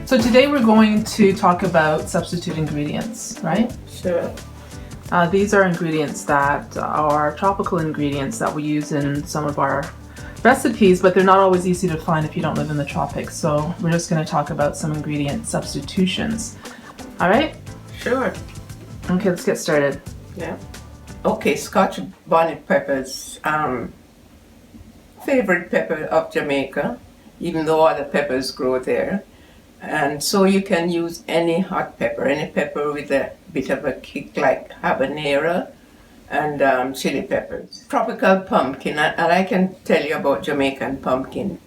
So today we're going to talk about substitute ingredients, right? Sure. These are ingredients that are tropical ingredients that we use in some of our recipes, but they're not always easy to find if you don't live in the tropics. So we're just going to talk about some ingredient substitutions. All right? Sure. Okay, let's get started. Yeah. Okay, Scotch bonnet peppers. Favorite pepper of Jamaica, even though other peppers grow there. And so you can use any hot pepper, any pepper with a bit of a kick like habanero and chili peppers. Tropical pumpkin, and I can tell you about Jamaican pumpkin.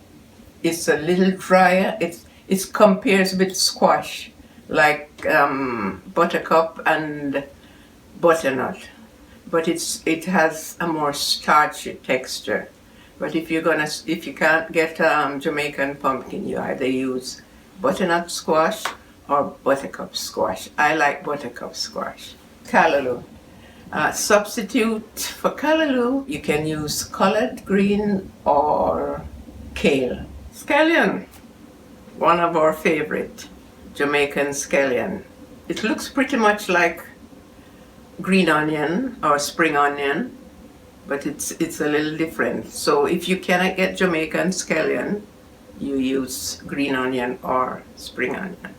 It's a little drier. It compares with squash, like buttercup and butternut, but it has a more starchy texture. But if you can't get Jamaican pumpkin, you either use butternut squash or buttercup squash. I like buttercup squash. Callaloo. Substitute for callaloo, you can use collard green or kale. Scallion, one of our favorite, Jamaican scallion. It looks pretty much like green onion or spring onion, but it's a little different. So if you cannot get Jamaican scallion, you use green onion or spring onion,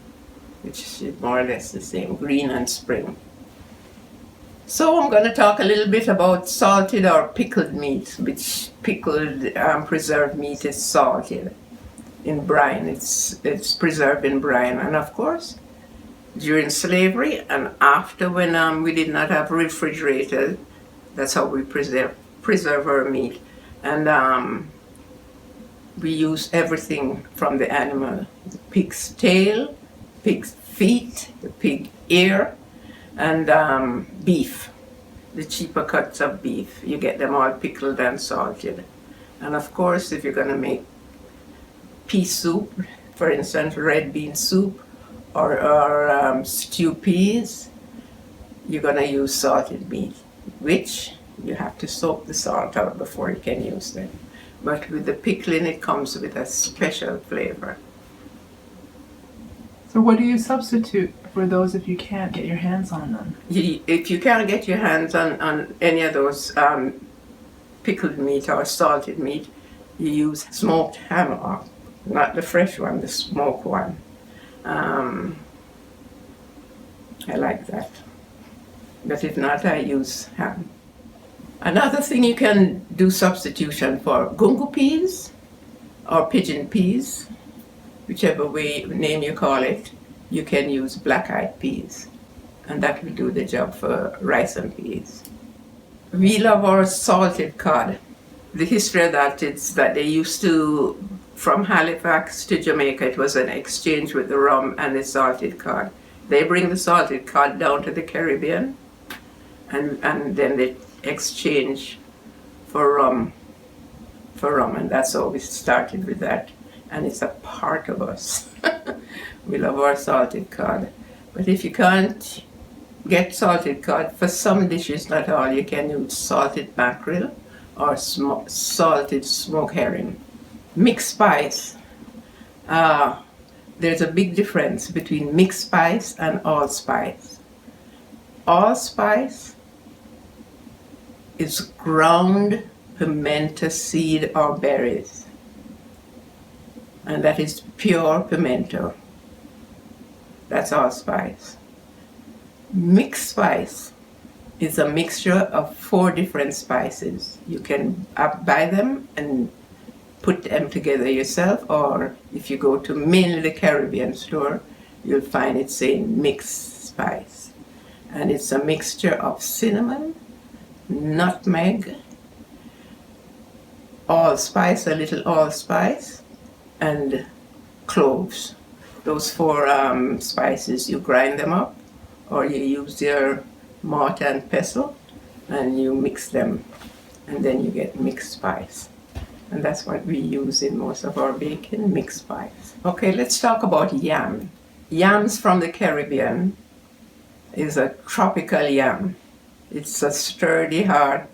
which is more or less the same, green and spring. So I'm going to talk a little bit about salted or pickled meat, which pickled preserved meat is salted in brine. It's preserved in brine, and of course, during slavery and after, when we did not have refrigerators, that's how we preserve our meat. And we use everything from the animal: the pig's tail, pig's feet, the pig ear, and beef, the cheaper cuts of beef. You get them all pickled and salted. And of course, if you're going to make pea soup, for instance, red bean soup, or stew peas, you're going to use salted meat, which you have to soak the salt out before you can use them. But with the pickling, it comes with a special flavor. So what do you substitute for those if you can't get your hands on them? If you can't get your hands on any of those pickled meat or salted meat, you use smoked ham hock, not the fresh one, the smoked one. I like that. But if not, I use ham. Another thing you can do substitution for: gungo peas or pigeon peas, whichever name you call it. You can use black-eyed peas, and that will do the job for rice and peas. We love our salted cod. The history of that is that they used to, from Halifax to Jamaica, it was an exchange with the rum and the salted cod. They bring the salted cod down to the Caribbean, and then they exchange for rum, and that's how we started with that, and it's a part of us. We love our salted cod. But if you can't get salted cod, for some dishes, not all, you can use salted mackerel or salted smoked herring. Mixed spice. There's a big difference between mixed spice and allspice. Allspice is ground pimento seed or berries, and that is pure pimento. That's allspice. Mixed spice is a mixture of 4 different spices. You can buy them and put them together yourself, or if you go to mainly the Caribbean store, you'll find it saying mixed spice. And it's a mixture of cinnamon, nutmeg, allspice, a little allspice, and cloves. Those 4 spices, you grind them up, or you use your mortar and pestle, and you mix them, and then you get mixed spice. And that's what we use in most of our baking, mixed spice. Okay, let's talk about yam. Yams from the Caribbean is a tropical yam. It's a sturdy, hard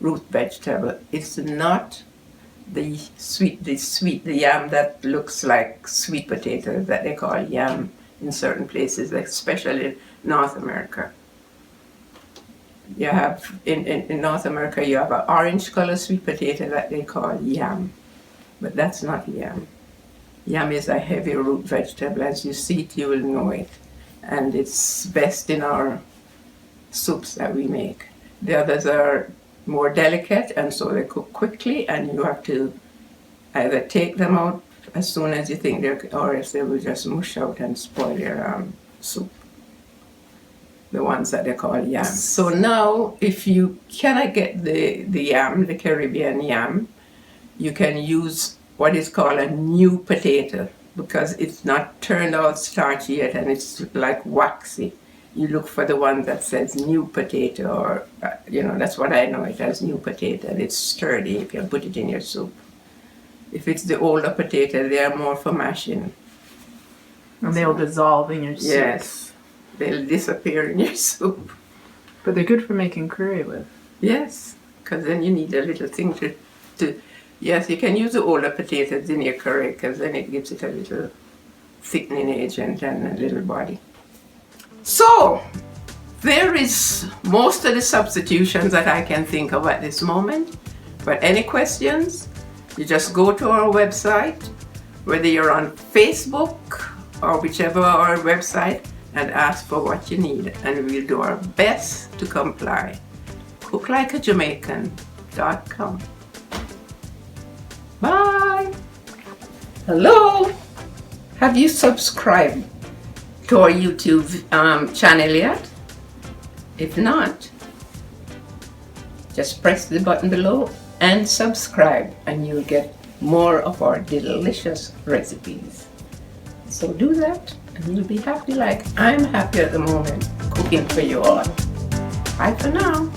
root vegetable. It's not the yam that looks like sweet potato that they call yam in certain places, especially North America. You have in North America you have an orange color sweet potato that they call yam, but that's not yam. Yam is a heavy root vegetable. As you see it, you will know it, and it's best in our soups that we make. The others are more delicate, and so they cook quickly, and you have to either take them out as soon as you think they're, or else they will just mush out and spoil your soup. The ones that they call yam. So now, if you cannot get the yam, the Caribbean yam, you can use what is called a new potato, because it's not turned out starchy yet and it's like waxy. You look for the one that says new potato, or that's what I know it as, new potato, and it's sturdy. You can put it in your soup. If it's the older potato, they are more for mashing. And they'll dissolve in your soup. Yes, they'll disappear in your soup. But they're good for making curry with. Yes, because then you need a little thing to. Yes, you can use the older potatoes in your curry, because then it gives it a little thickening agent and a little body. So, there is most of the substitutions that I can think of at this moment. But any questions, you just go to our website, whether you're on Facebook or whichever our website, and ask for what you need, and we'll do our best to comply. CookLikeAJamaican.com. Bye! Hello! Have you subscribed to our YouTube channel yet? If not, just press the button below and subscribe, and you'll get more of our delicious recipes. So do that, and you'll be happy like I'm happy at the moment, cooking for you all. Bye for now.